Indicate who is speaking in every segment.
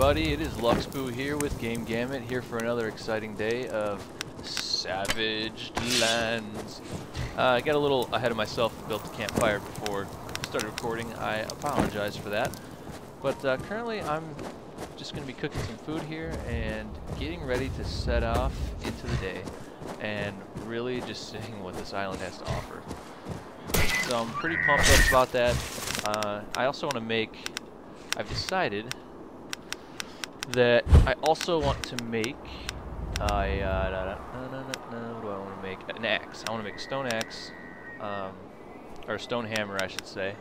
Speaker 1: everybody, it is Luxbu here with Game Gamut, here for another exciting day of Savage Lands. I got a little ahead of myself, built a campfire before I started recording. I apologize for that. But currently I'm just going to be cooking some food here and getting ready to set off into the day and really just seeing what this island has to offer. So I'm pretty pumped up about that. I also want to make, I've decided that I also want to make what do I want to make? An axe. I want to make a stone axe, or a stone hammer, I should say.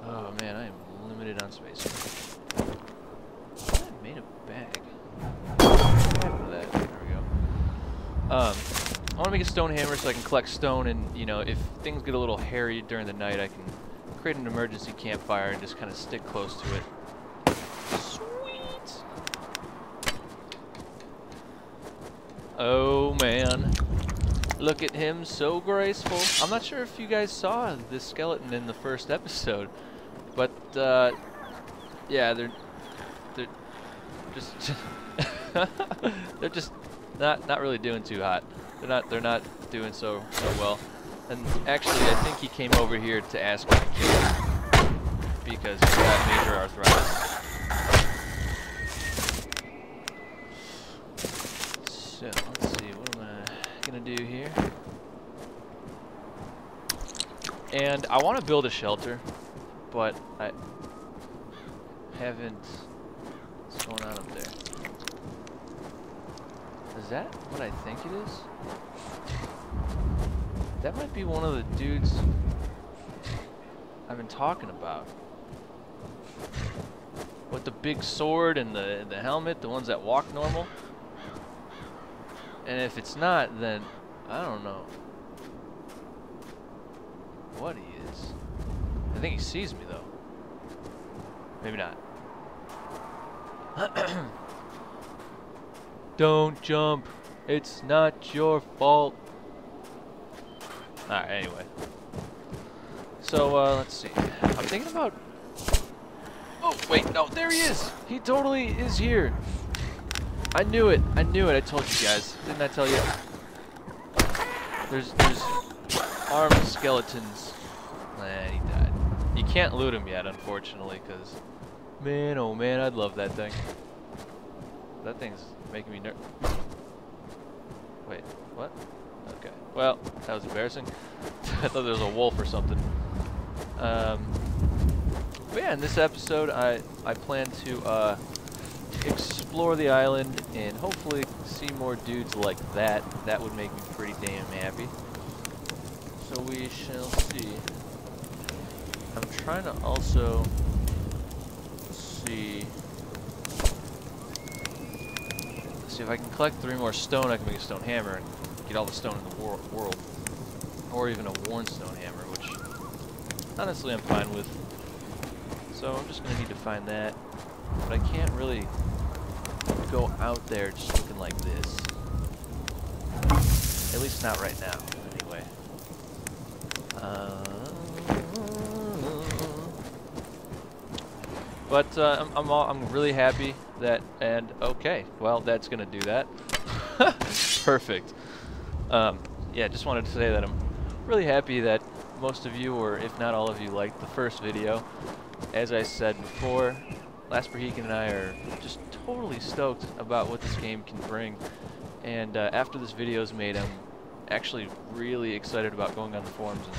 Speaker 1: Oh man, I am limited on space. I made a bag. What happened to that? There we go. I want to make a stone hammer so I can collect stone, and you know, if things get a little hairy during the night, I can create an emergency campfire and just kind of stick close to it. Oh man, look at him, so graceful. I'm not sure if you guys saw this skeleton in the first episode, but yeah, they're just they're just not really doing too hot. They're not doing so well. And actually, I think he came over here to ask me to kill him because he's got major arthritis. So, let's see, what am I gonna do here? And I want to build a shelter, but I haven't. What's going on up there? Is that what I think it is? That might be one of the dudes I've been talking about. With the big sword and the helmet, the ones that walk normal. And if it's not, then I don't know what he is. I think he sees me though. Maybe not. Don't jump. It's not your fault. Alright, anyway. So, let's see. I'm thinking about... Oh, wait, no, there he is! He totally is here. I knew it. I knew it. I told you guys. Didn't I tell you? There's armed skeletons. Nah, he died. You can't loot him yet, unfortunately, because... Man, oh man, I'd love that thing. That thing's making me nervous. Wait, what? Okay. Well, that was embarrassing. I thought there was a wolf or something. But yeah, in this episode, I plan to explore the island and hopefully see more dudes like that. That would make me pretty damn happy. So we shall see. I'm trying to also see if I can collect 3 more stone. I can make a stone hammer and get all the stone in the world, or even a worn stone hammer, which honestly I'm fine with. So I'm just gonna need to find that, but I can't really go out there just looking like this. At least not right now, anyway. But I'm really happy that, and okay, well that's gonna do that. Perfect. Yeah, just wanted to say that I'm really happy that most of you, or if not all of you, liked the first video. As I said before, Last Berhecan and I are just totally stoked about what this game can bring. And after this video is made, I'm actually really excited about going on the forums and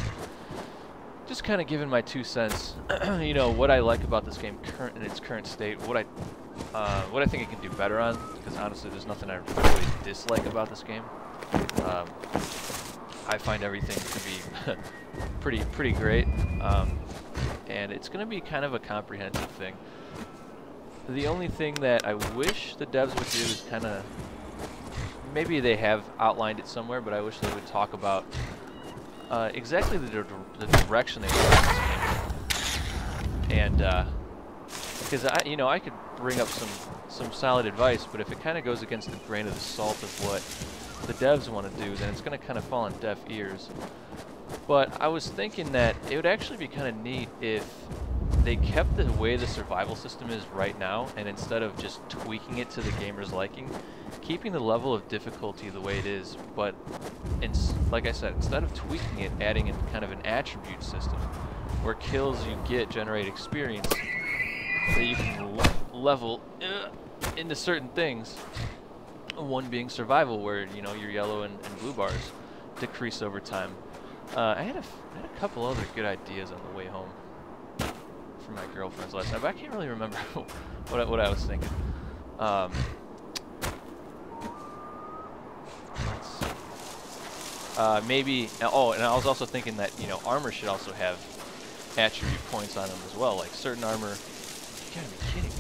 Speaker 1: just kind of giving my 2 cents. You know, what I like about this game in its current state, what I think it can do better on, because honestly there's nothing I really dislike about this game. I find everything to be pretty great, and it's going to be kind of a comprehensive thing. The only thing that I wish the devs would do is kind of, maybe they have outlined it somewhere, but I wish they would talk about exactly the direction they want in this game. And because I could bring up some solid advice, but if it kind of goes against the grain of the salt of what the devs want to do, then it's going to kind of fall on deaf ears. But I was thinking that it would actually be kind of neat if they kept the way the survival system is right now, and instead of just tweaking it to the gamer's liking, keeping the level of difficulty the way it is, but like I said, instead of tweaking it, adding in kind of an attribute system where kills you get generate experience that you can level into certain things. One being survival, where you know your yellow and blue bars decrease over time. I had a couple other good ideas on the way home from my girlfriend's last night, but I can't really remember what I was thinking. Let's see. Maybe. Oh, and I was also thinking that armor should also have attribute points on them as well, like certain armor. You gotta be kidding me.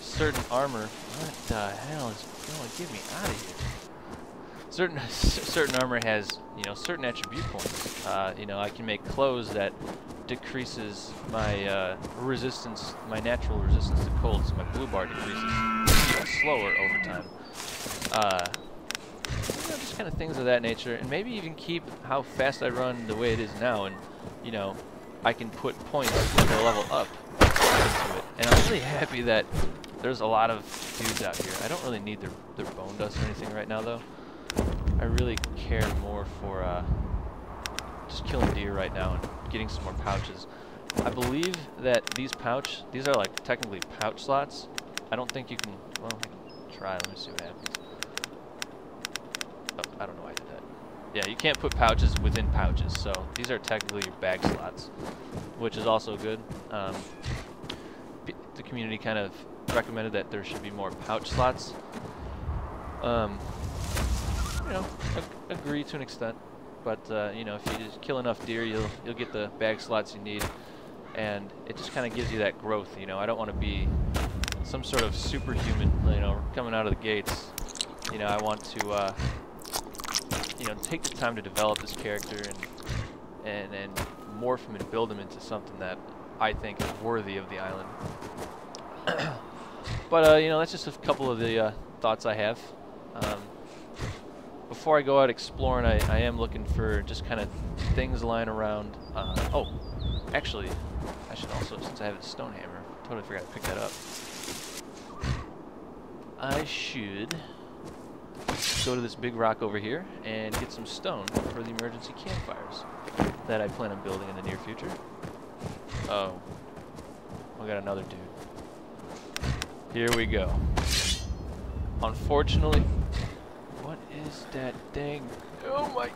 Speaker 1: Certain armor. What the hell is going to get me out of here? Certain armor has certain attribute points. I can make clothes that decreases my resistance, my natural resistance to cold, so my blue bar decreases slower over time. Just kind of things of that nature, and maybe even keep how fast I run the way it is now, and I can put points when I level up into it. And I'm really happy that there's a lot of dudes out here. I don't really need their bone dust or anything right now, though. I really care more for just killing deer right now and getting some more pouches. I believe that these are like technically pouch slots. I don't think you can, well, I can try. Let me see what happens. Oh, I don't know why I did that. Yeah, you can't put pouches within pouches, so these are technically your bag slots, which is also good. The community kind of recommended that there should be more pouch slots. Agree to an extent, but if you just kill enough deer, you'll get the bag slots you need, and it just kind of gives you that growth. I don't want to be some sort of superhuman, coming out of the gates. I want to, take the time to develop this character and morph him and build him into something that I think is worthy of the island. But that's just a couple of the thoughts I have. Before I go out exploring, I am looking for just kind of things lying around. Oh, actually, I should also, since I have a stone hammer, totally forgot to pick that up. I should go to this big rock over here and get some stone for the emergency campfires that I plan on building in the near future. Oh, we got another dude. Here we go. Unfortunately, what is that thing? Oh my!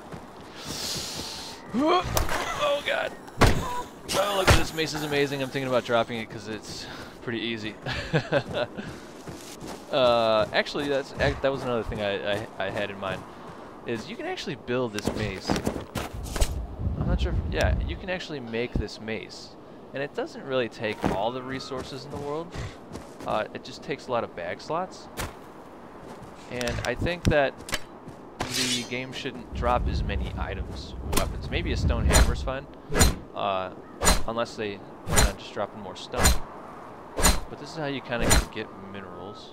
Speaker 1: Oh god! Oh, look at this mace is amazing. I'm thinking about dropping it because it's pretty easy. Actually, that was another thing I had in mind. Is you can actually build this mace. I'm not sure. Yeah, you can actually make this mace, and it doesn't really take all the resources in the world. It just takes a lot of bag slots, and I think that the game shouldn't drop as many items, weapons. Maybe a stone hammer is fine, unless they plan on just dropping more stone. But this is how you kind of get minerals.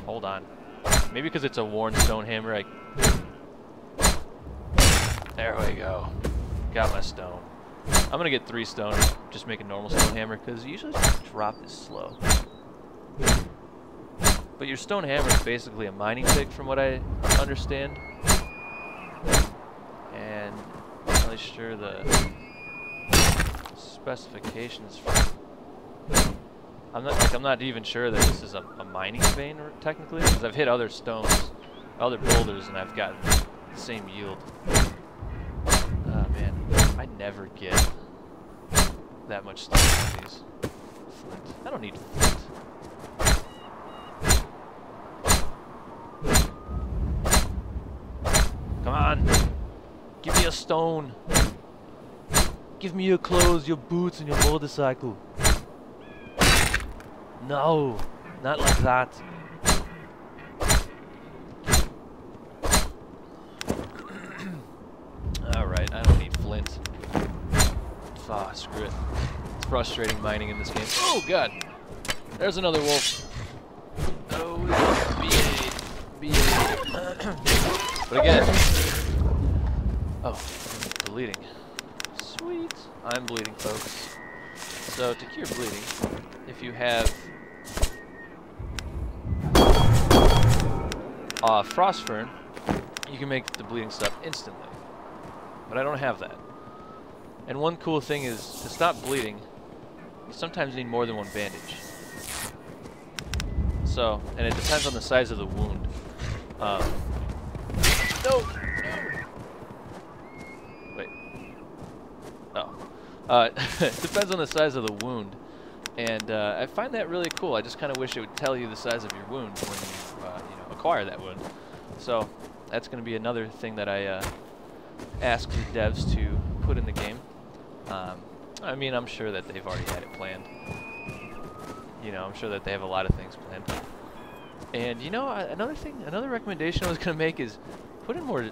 Speaker 1: Hold on. Maybe because it's a worn stone hammer, there we go. Got my stone. I'm gonna get 3 stone and just make a normal stone hammer, because usually just drop this slow. But your stone hammer is basically a mining pick, from what I understand. And I'm not really sure the specifications for. I'm not even sure that this is a mining vein, technically, because I've hit other stones, other boulders, and I've gotten the same yield. Oh man, I never get that much stone from these. Flint. I don't need flint. Come on, give me a stone. Give me your clothes, your boots, and your motorcycle. No, not like that. Alright, I don't need flint. Ah, screw it. It's frustrating mining in this game. Oh god! There's another wolf. Oh, B8. B8. But again... Oh. bleeding. Sweet. I'm bleeding, folks. So to cure bleeding, if you have Frost Fern, you can make the bleeding stop instantly. But I don't have that. And one cool thing is, to stop bleeding, you sometimes need more than one bandage. So, and it depends on the size of the wound. No! Wait. Oh. It depends on the size of the wound. And I find that really cool. I just kind of wish it would tell you the size of your wound when you acquire that wound. So, that's going to be another thing that I ask the devs to put in the game. I mean, I'm sure that they've already had it planned. You know, I'm sure that they have a lot of things planned. And you know, another recommendation I was gonna make is put in more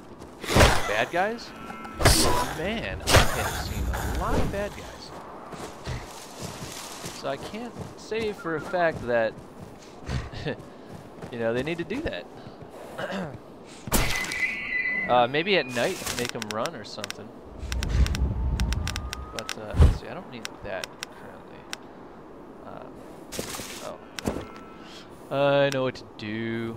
Speaker 1: bad guys. Man, I have seen a lot of bad guys. So I can't say for a fact that you know, they need to do that. Maybe at night make them run or something. But let's see, I don't need that currently. I know what to do.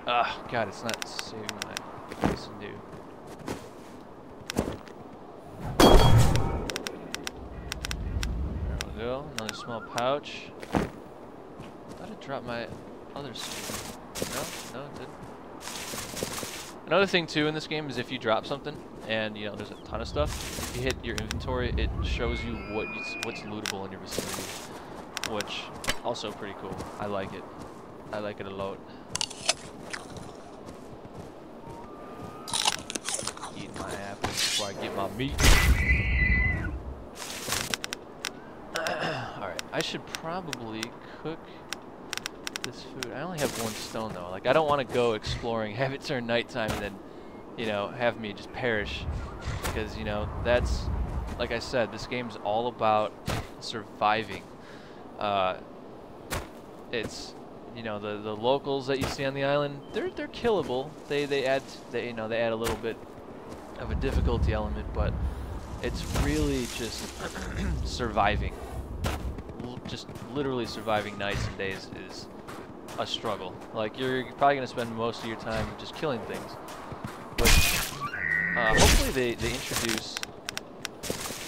Speaker 1: Ah, God, it's not saving my place to do. There we go. Another small pouch. Thought it dropped my other stuff. No, it didn't. Another thing too in this game is if you drop something and you know there's a ton of stuff, if you hit your inventory, it shows you what's lootable in your vicinity, which also pretty cool. I like it. I like it a lot. Eat my apples before I get my meat. All right, I should probably cook this food. I only have one stone though. Like I don't want to go exploring, have it turn nighttime, and then, you know, have me just perish. Because you know that's, like I said, this game's all about surviving. It's, you know, the locals that you see on the island, they're killable. They add a little bit of a difficulty element, but it's really just surviving. Just literally surviving nights and days is a struggle. Like you're probably gonna spend most of your time just killing things. Which hopefully they introduce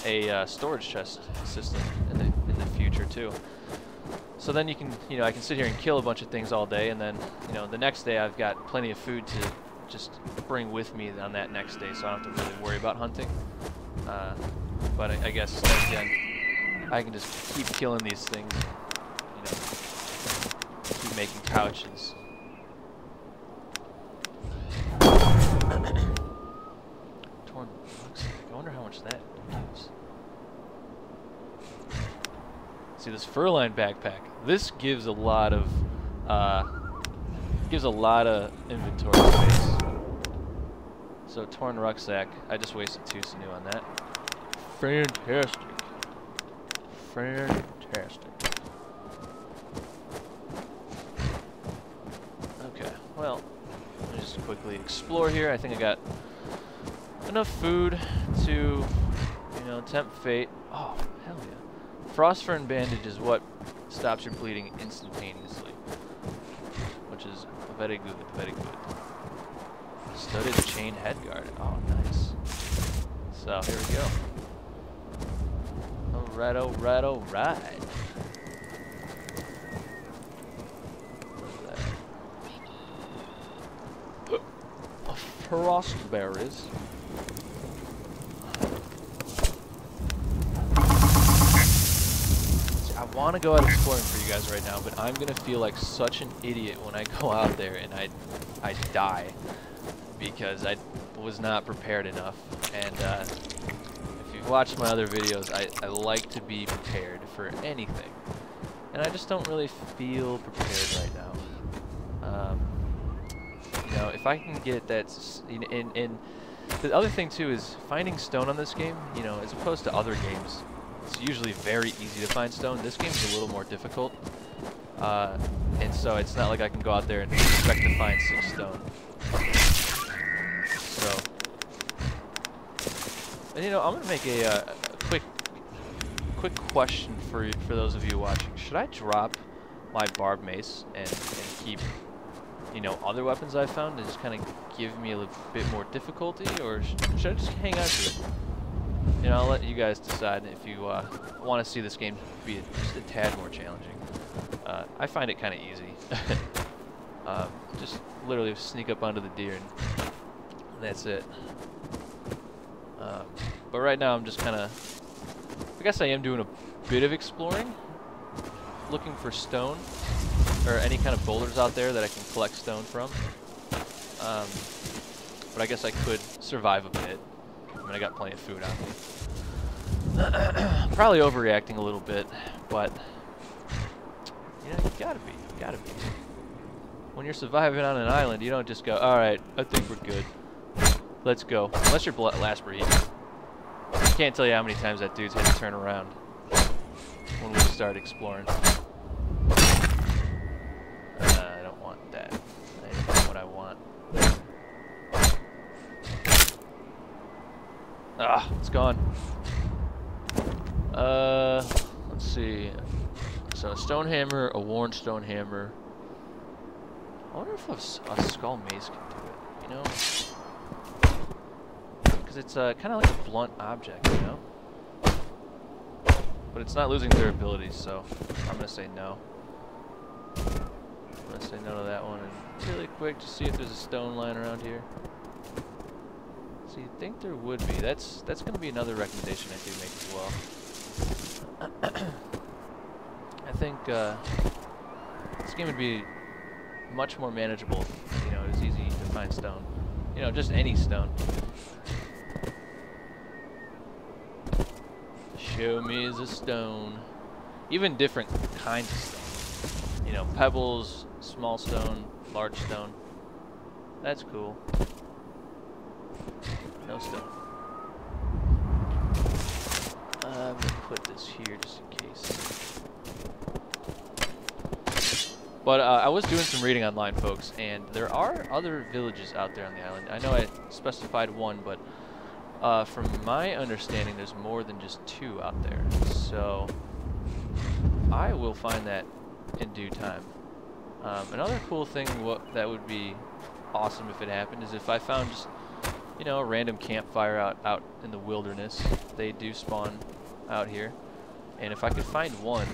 Speaker 1: a storage chest system in the future too. So then you can, you know, I can sit here and kill a bunch of things all day, and then, you know, the next day I've got plenty of food to just bring with me on that next day, so I don't have to really worry about hunting. But I guess then again, I can just keep killing these things, you know, keep making pouches. Torn rucksack. I wonder how much that gives. See, this fur-lined backpack. This gives a lot of inventory space. So torn rucksack. I just wasted 2 sinew on that. Fantastic. Fantastic. Okay, well, let me just quickly explore here. I think I got enough food to, you know, tempt fate. Oh, hell yeah. Frostfern bandage is what stops your bleeding instantaneously, which is very good, very good. Studded chain headguard. Oh, nice. So here we go. Alright, alright, alright. Frost berries. I want to go out exploring for you guys right now, but I'm gonna feel like such an idiot when I go out there and I die because I was not prepared enough. And if you've watched my other videos, I like to be prepared for anything, and I just don't really feel prepared right now. You know, if I can get that, and the other thing too is finding stone on this game. You know, as opposed to other games, it's usually very easy to find stone. This game's a little more difficult, and so it's not like I can go out there and expect to find 6 stone. So, and you know, I'm gonna make a quick question for those of you watching. Should I drop my barbed mace and keep, you know, other weapons I've found and just kind of give me a little bit more difficulty, or should I just hang on to it? You know, I'll let you guys decide if you want to see this game be just a tad more challenging. I find it kind of easy. Just literally sneak up onto the deer and that's it. But right now I'm just kind of, I guess I am doing a bit of exploring, looking for stone or any kind of boulders out there that I can collect stone from. But I guess I could survive a bit. I mean, I got plenty of food on me. Probably overreacting a little bit, but you know, you gotta be. When you're surviving on an island, you don't just go, alright, I think we're good. Let's go. Unless you're last breed. I can't tell you how many times that dude's had to turn around when we start exploring. I don't want that. That's not what I want. Ah, it's gone. Let's see. So a stone hammer, a worn stone hammer. I wonder if a skull mace can do it, you know? Because it's kind of like a blunt object, you know? But it's not losing durability, so I'm going to say no. I'm going to say no to that one. And really quick, just see if there's a stone lying around here. So you'd think there would be. That's going to be another recommendation I do make as well. I think this game would be much more manageable if, you know, it was easy to find stone. You know, just any stone. Show me the stone. Even different kinds of stone. You know, pebbles, small stone, large stone. That's cool. No stone. I'm gonna put this here just in case. But I was doing some reading online, folks, and there are other villages out there on the island. I know I specified one, but from my understanding, there's more than just 2 out there. So I will find that in due time. Another cool thing that would be awesome if it happened is if I found just, you know, a random campfire out in the wilderness. They do spawn out here, and if I could find one,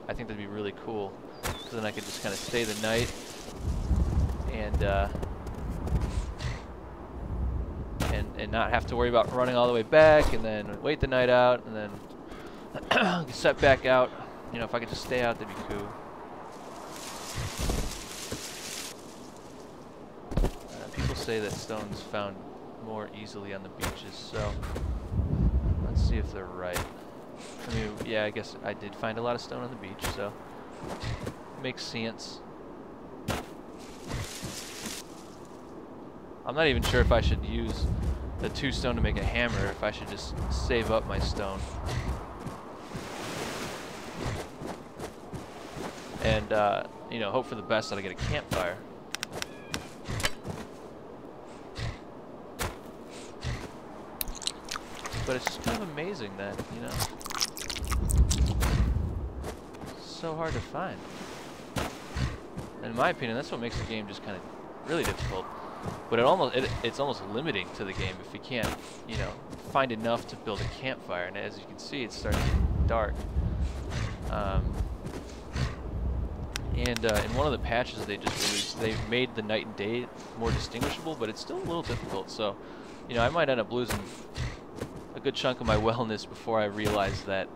Speaker 1: I think that'd be really cool. Because then I could just kind of stay the night and not have to worry about running all the way back and then wait the night out and then set back out. You know, if I could just stay out, that'd be cool. People say that stone's found more easily on the beaches, so let's see if they're right. I mean, yeah, I guess I did find a lot of stone on the beach, so makes sense. I'm not even sure if I should use the 2 stone to make a hammer, or if I should just save up my stone. And, you know, hope for the best that I get a campfire. But it's just kind of amazing that, you know, it's so hard to find. In my opinion, that's what makes the game just kind of really difficult. But it's almost limiting to the game if you can't, you know, find enough to build a campfire. And as you can see, it's starting to get dark. In one of the patches they just released, they made the night and day more distinguishable, but it's still a little difficult. So, you know, I might end up losing a good chunk of my wellness before I realize that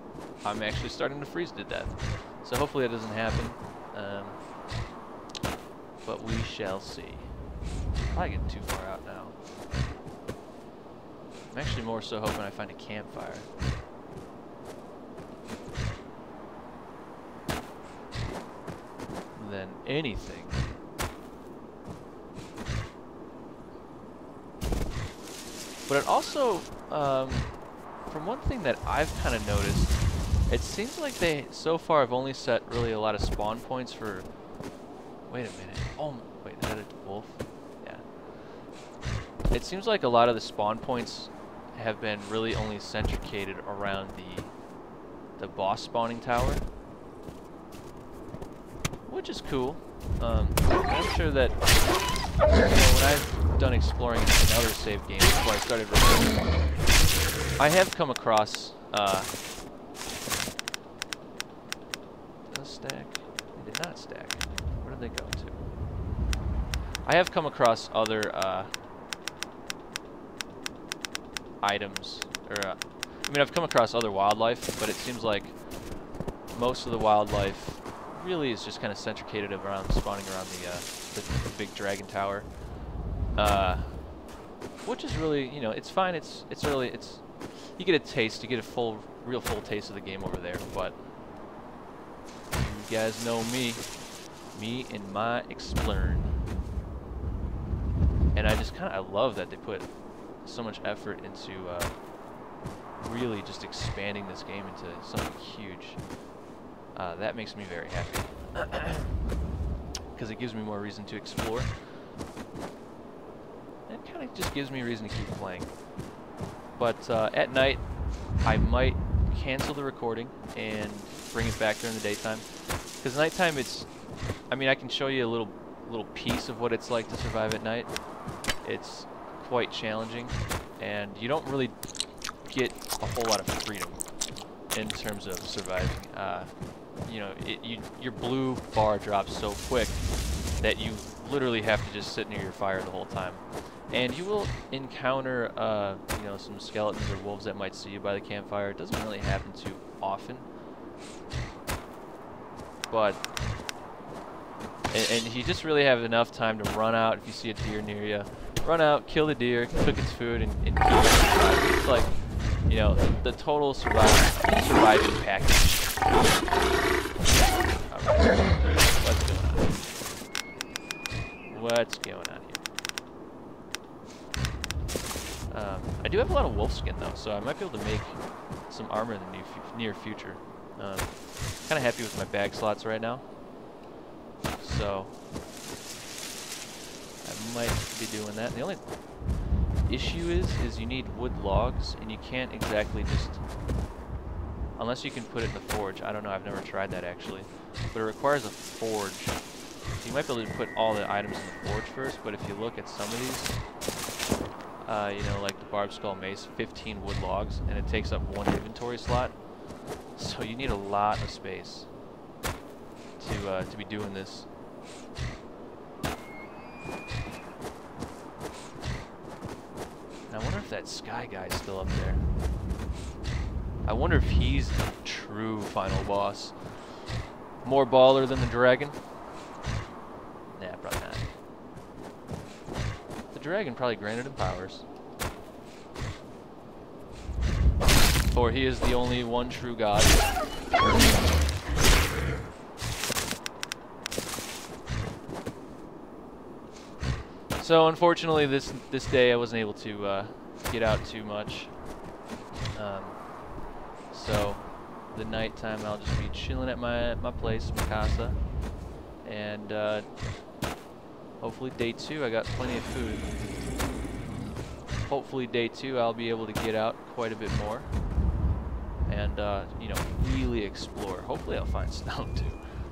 Speaker 1: I'm actually starting to freeze to death. So hopefully that doesn't happen. But we shall see. Probably getting too far out now. I'm actually more so hoping I find a campfire. Than anything. But it also, from one thing that I've kind of noticed, it seems like they, so far, have only set really a lot of spawn points for... Wait a minute. Oh, wait, is that a wolf? Yeah. It seems like a lot of the spawn points have been really only centricated around the boss spawning tower, which is cool. I'm sure that when I've done exploring in other save games before I started recording, I have come across does stack? They did not stack. Where did they go to? I have come across other items, or I mean, I've come across other wildlife, but it seems like most of the wildlife really is just kind of centricated around spawning around the big dragon tower, which is really, you know, it's fine. It's really, you get a taste, you get a real full taste of the game over there. But you guys know me and my exploring, and I love that they put so much effort into really just expanding this game into something huge. That makes me very happy because it gives me more reason to explore. It kind of just gives me a reason to keep playing. But at night, I might cancel the recording and bring it back during the daytime. Because nighttime, I mean, I can show you a little piece of what it's like to survive at night. It's quite challenging, and you don't really get a whole lot of freedom in terms of surviving. You know, your blue bar drops so quick that you literally have to just sit near your fire the whole time. And you will encounter, you know, some skeletons or wolves that might see you by the campfire. It doesn't really happen too often. But, and you just really have enough time to run out if you see a deer near you. Run out, kill the deer, cook its food, and keep it alive. It's like, you know, the total surviving package. Alright, what's going on here? I do have a lot of wolf skin though, so I might be able to make some armor in the near future. Kind of happy with my bag slots right now, so I might be doing that. The only issue is you need wood logs, and you can't exactly just, unless you can put it in the forge. I don't know, I've never tried that actually, but it requires a forge. So you might be able to put all the items in the forge first, but if you look at some of these, you know, like the Barbed Skull Mace, 15 wood logs, and it takes up 1 inventory slot. So you need a lot of space to be doing this. And I wonder if that sky guy's still up there. I wonder if he's the true final boss. More baller than the dragon? Nah, probably not. The dragon probably granted him powers. For he is the only one true god. So unfortunately this day I wasn't able to get out too much. So the nighttime I'll just be chilling at my place, my casa. And hopefully day 2 I got plenty of food. Hopefully day 2 I'll be able to get out quite a bit more. And, you know, really explore. Hopefully I'll find stone too.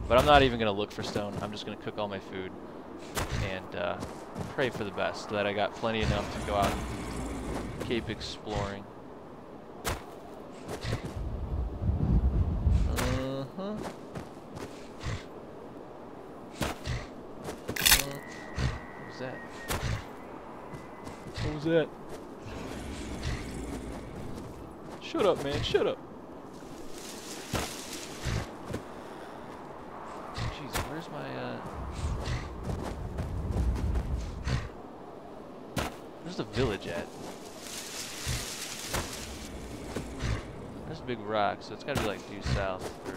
Speaker 1: But I'm not even going to look for stone. I'm just going to cook all my food and pray for the best, that I got plenty enough to go out and keep exploring. What was that? What was that? Shut up, man. Shut up. Jeez, where's my, where's the village at? There's a big rock, so it's gotta be like due south, or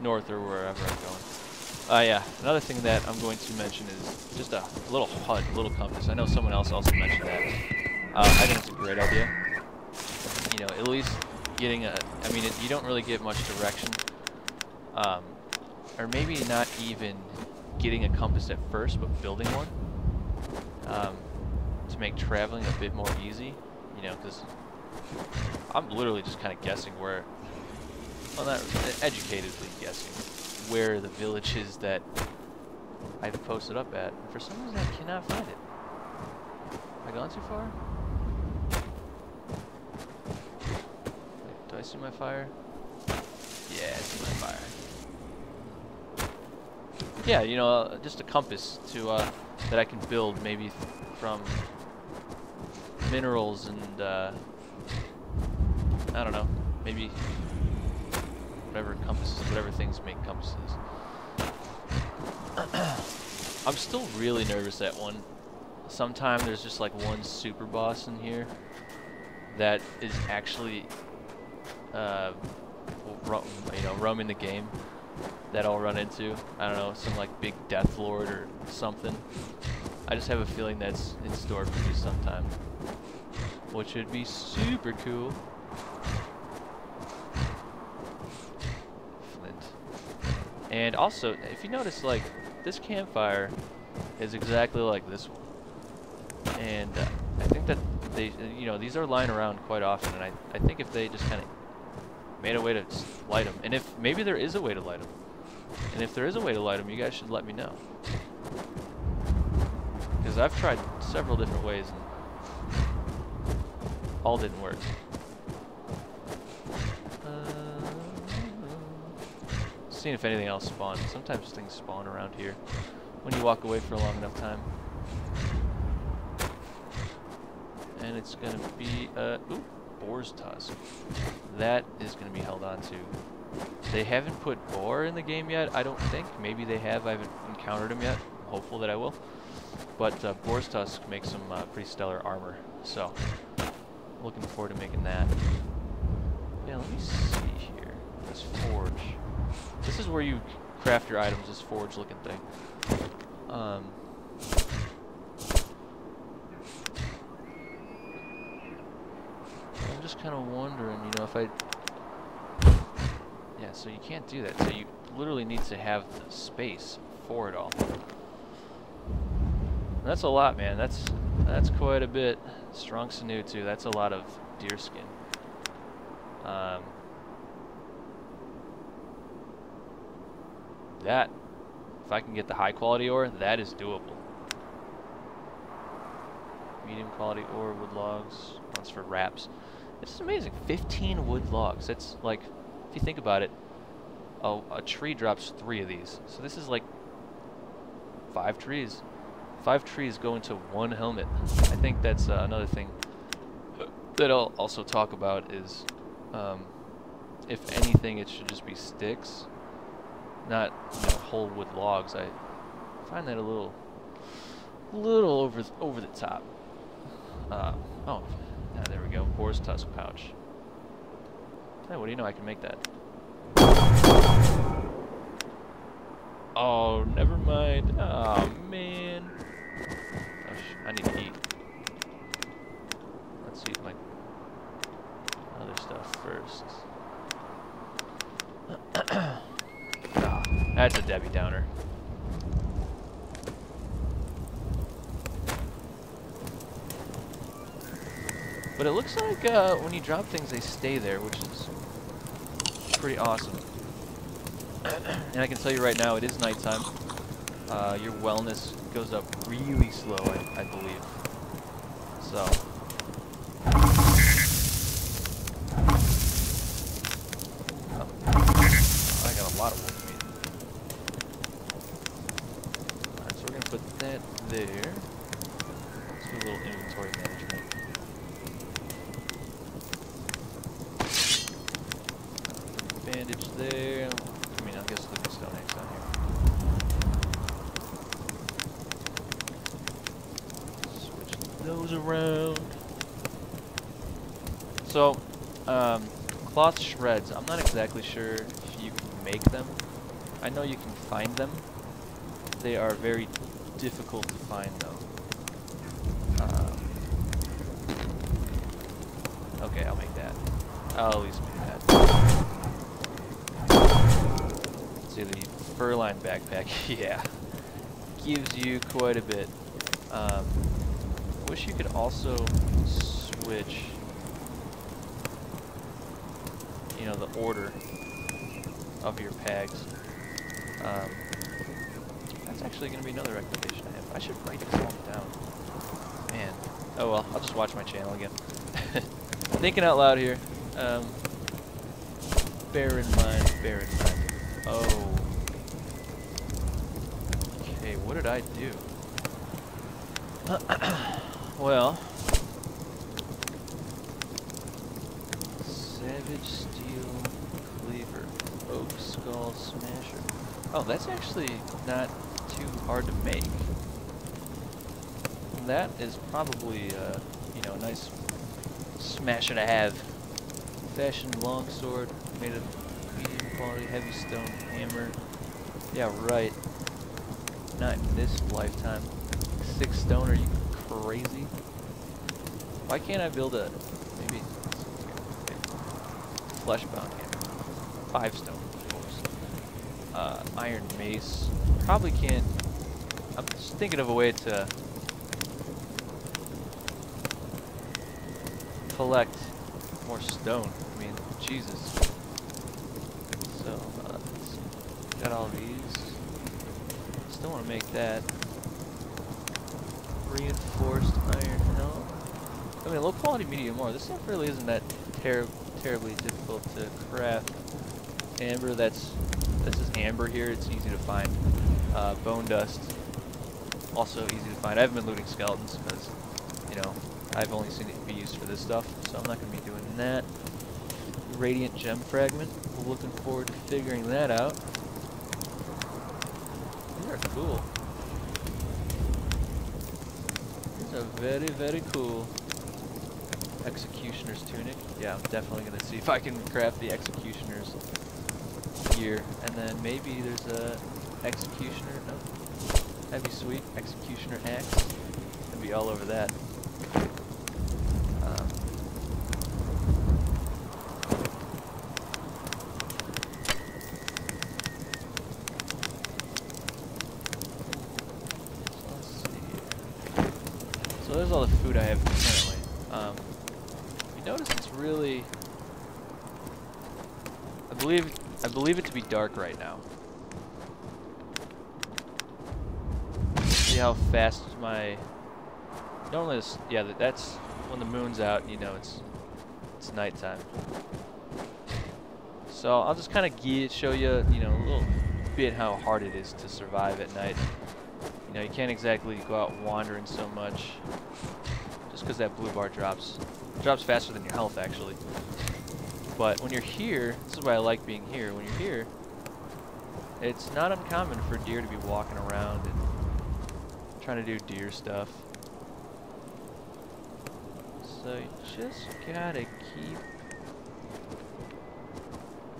Speaker 1: north, or wherever I'm going. Yeah, another thing that I'm going to mention is just a little HUD, a little compass. I know someone else also mentioned that. I think it's a great idea. You know, at least getting a, I mean, you don't really get much direction, or maybe not even getting a compass at first, but building one, to make traveling a bit more easy, you know, because I'm literally just kind of guessing where, well, not educatedly guessing where the village is that I've posted up at. And for some reason, I cannot find it. Have I gone too far? Wait, do I see my fire? Yeah, I see my fire. Yeah, you know, just a compass to that I can build maybe from minerals and I don't know, maybe whatever compasses, whatever things make compasses. I'm still really nervous at one. Sometime there's just like one super boss in here that is actually roaming the game that I'll run into. I don't know, some like big death lord or something. I just have a feeling that's in store for me sometime, which would be super cool. Flint. And also, if you notice, like, this campfire is exactly like this one. And I think that they, you know, these are lying around quite often, and I think if they just kind of made a way to light them, and if maybe there is a way to light them, and if there is a way to light them, you guys should let me know. Because I've tried several different ways, and all didn't work. Seeing if anything else spawns. Sometimes things spawn around here when you walk away for a long enough time. And it's gonna be ooh, boar's tusk. That is gonna be held on to. They haven't put boar in the game yet, I don't think. Maybe they have. I haven't encountered them yet. I'm hopeful that I will. But boar's tusk makes some pretty stellar armor. So, looking forward to making that. Yeah, let me see here. This forge. This is where you craft your items, this forge looking thing. I'm just kind of wondering, you know, if I... Yeah, so you can't do that. So you literally need to have the space for it all. That's a lot, man. That's quite a bit. Strong sinew, too. That's a lot of deer skin. That, if I can get the high quality ore, that is doable. Medium quality ore, wood logs, ones for wraps. It's amazing. 15 wood logs. That's like, if you think about it, a tree drops 3 of these. So this is like 5 trees. 5 trees go into 1 helmet. I think that's another thing that I'll also talk about is, if anything, it should just be sticks. Not, you know, whole wood logs. I find that a little over the top. Oh, yeah, there we go. Boar's tusk pouch. Hey, what do you know? I can make that. Oh, never mind. Oh man. Oh, I need to eat. Let's eat my other stuff first. That's a Debbie Downer. But it looks like when you drop things, they stay there, which is pretty awesome. And I can tell you right now, it is nighttime. Your wellness goes up really slow, I believe. So. Oh. I got a lot of wolf meat. Alright, so we're going to put that there. Let's do a little inventory management. Bandage there. I mean, I guess the stone eggs down here. Switch those around. So, cloth shreds. I'm not exactly sure if you can make them. I know you can find them. They are very difficult to find, though. Okay, I'll make that. I'll at least make that. See, the fur-lined backpack, yeah, gives you quite a bit. Wish you could also switch, you know, the order of your pegs. That's actually going to be another recommendation I have. I should write this all down. Man. Oh well, I'll just watch my channel again. Thinking out loud here. Bear in mind, bear in mind. Oh. Okay, what did I do? Well. Savage Steel Cleaver. Oak Skull Smasher. Oh, that's actually not too hard to make. That is probably, you know, a nice smasher to have. Fashioned longsword made of medium quality heavy stone hammer. Yeah, right. Not in this lifetime. 6 stone, are you crazy? Why can't I build a, maybe, fleshbound hammer? 5 stone, of course. Iron mace. Probably can't, I'm just thinking of a way to collect more stone. I mean, Jesus. So, got all these. Still want to make that. Reinforced iron helm. I mean, low quality medium ore. This stuff really isn't that terribly difficult to craft. Amber, this is amber here. It's easy to find. Bone dust, also easy to find. I haven't been looting skeletons because, you know, I've only seen it be used for this stuff, so I'm not going to be doing that. Radiant gem fragment. We're looking forward to figuring that out. These are cool. These are very, very cool. Executioner's tunic. Yeah, I'm definitely going to see if I can craft the executioner's gear. And then maybe there's a executioner. No. That'd be sweet. Executioner axe. I'd be all over that. So there's all the food I have currently. You notice it's really, I believe it to be dark right now. See how fast my, normally this, yeah, that's when the moon's out, you know, it's nighttime. So I'll just kind of show you, you know, a little bit how hard it is to survive at night. You know, you can't exactly go out wandering so much, just because that blue bar drops faster than your health, actually. But when you're here, this is why I like being here. When you're here, it's not uncommon for deer to be walking around and trying to do deer stuff. So you just gotta keep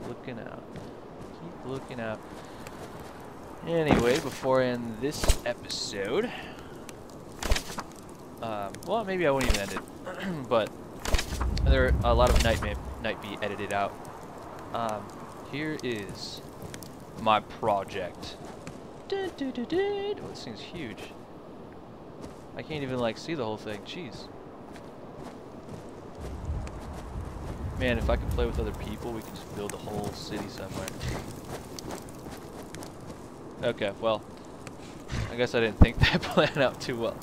Speaker 1: looking out. Keep looking out. Anyway, before I end this episode, well, maybe I won't even end it, but there are a lot of night be edited out. Here is my project. Oh, this thing's huge. I can't even like see the whole thing. Jeez. Man, if I could play with other people, we could just build a whole city somewhere. Okay, well, I guess I didn't think that plan out too well.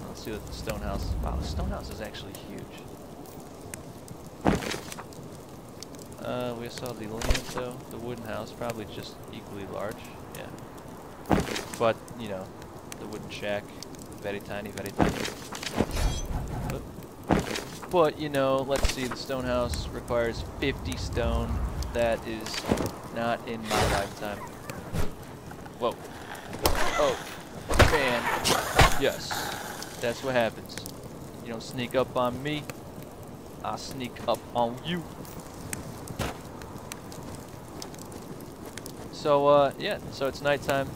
Speaker 1: Let's see what the stone house. Wow, the stone house is actually huge. We saw the Lanto, the wooden house, probably just equally large. Yeah, but you know, the wooden shack, very tiny, very tiny. But you know, let's see, the stone house requires 50 stone. That is not in my lifetime. Whoa. Oh, man. Yes, that's what happens. You don't sneak up on me, I sneak up on you. So, yeah, so it's nighttime.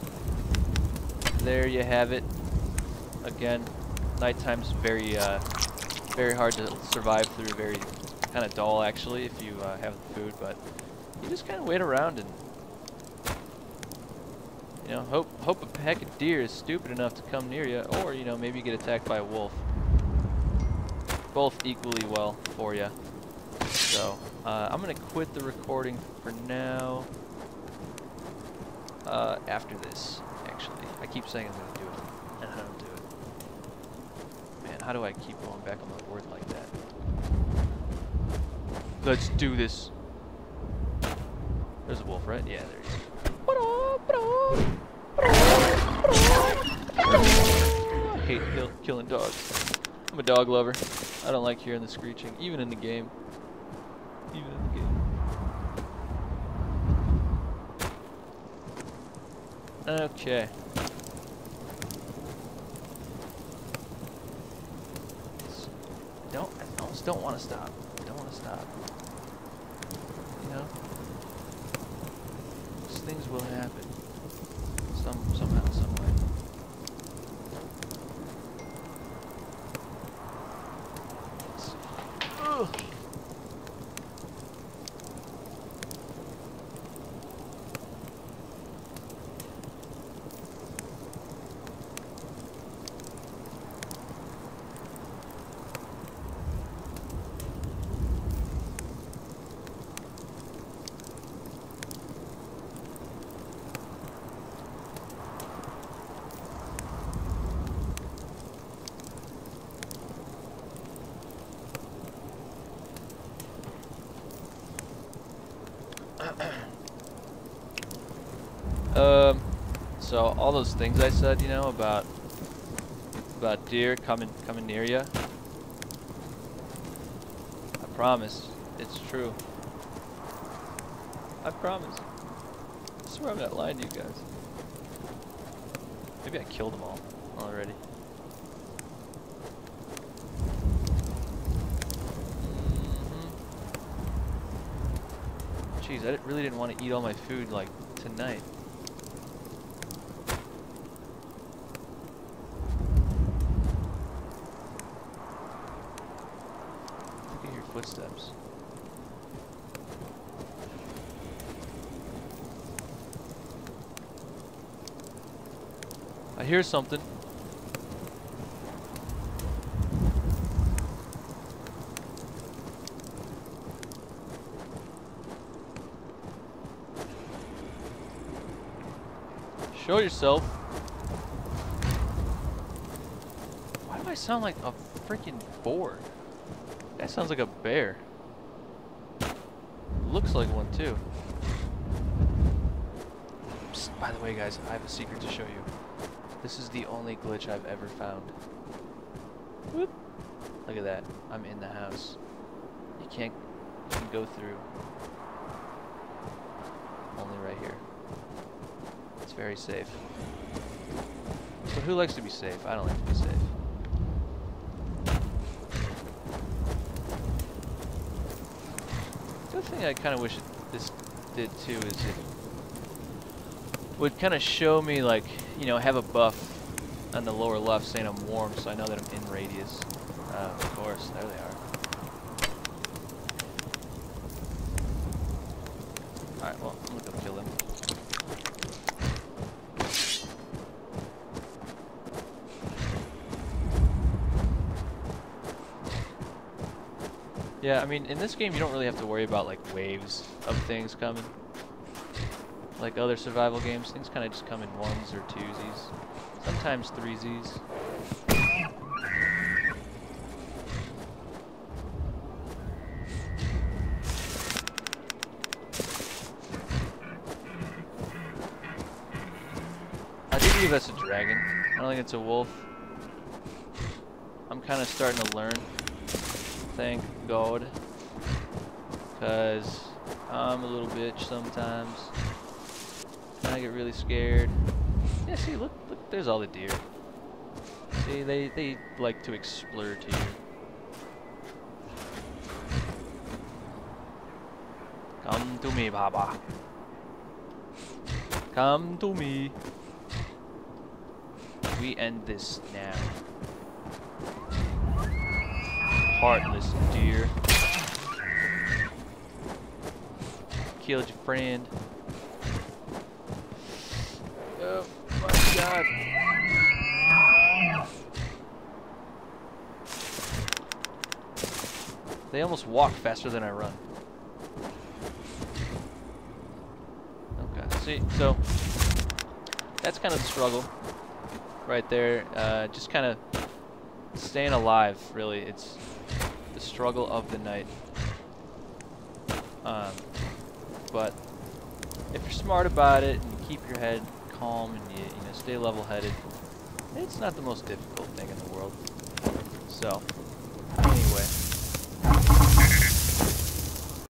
Speaker 1: There you have it. Again, nighttime's very hard to survive through, very kind of dull actually if you have the food, but you just kind of wait around and You know, hope a pack of deer is stupid enough to come near you, or you know, maybe you get attacked by a wolf. Both equally well for you. So I'm gonna quit the recording for now. After this, actually, I keep saying I'm gonna do it, and I don't do it. Man, how do I keep going back on my word like that? Let's do this. There's a wolf, right? Yeah, there he is. I hate killing dogs. I'm a dog lover. I don't like hearing the screeching, even in the game. Even in the game. Okay. I almost don't want to stop. I don't want to stop. You know? These things will happen. Somehow, some way. Ugh. So all those things I said, you know, about deer coming near you. I promise, it's true. I promise. I swear I'm not lying to you guys. Maybe I killed them all already. Jeez, I really didn't want to eat all my food like tonight. Look at your footsteps. I hear something. Show yourself. Why do I sound like a freaking boar? That sounds like a bear. Looks like one too. Psst, by the way, guys, I have a secret to show you. This is the only glitch I've ever found. Whoop. Look at that. I'm in the house. You can go through. Only right here. It's very safe. But who likes to be safe? I don't like to be safe. The other thing I kind of wish this did too is it would kind of show me, like, you know, have a buff on the lower left saying I'm warm, so I know that I'm in radius. Of course, there they are. Alright, well, I'm gonna go kill him. Yeah, I mean, in this game you don't really have to worry about like waves of things coming. Like other survival games, things kind of just come in ones or twosies. Sometimes threesies. I do believe that's a dragon. I don't think it's a wolf. I'm kind of starting to learn. Thank God. Because I'm a little bitch sometimes. And I get really scared. Yeah, see, look, there's all the deer. See, they like to explore to you. Come to me, Baba. Come to me. We end this now. Heartless deer. Killed your friend. Oh my god. They almost walk faster than I run. Okay, see, so that's kind of the struggle right there. Just kind of staying alive, really. It's the struggle of the night. But if you're smart about it and you keep your head calm and you know, stay level-headed, it's not the most difficult thing in the world. So, anyway.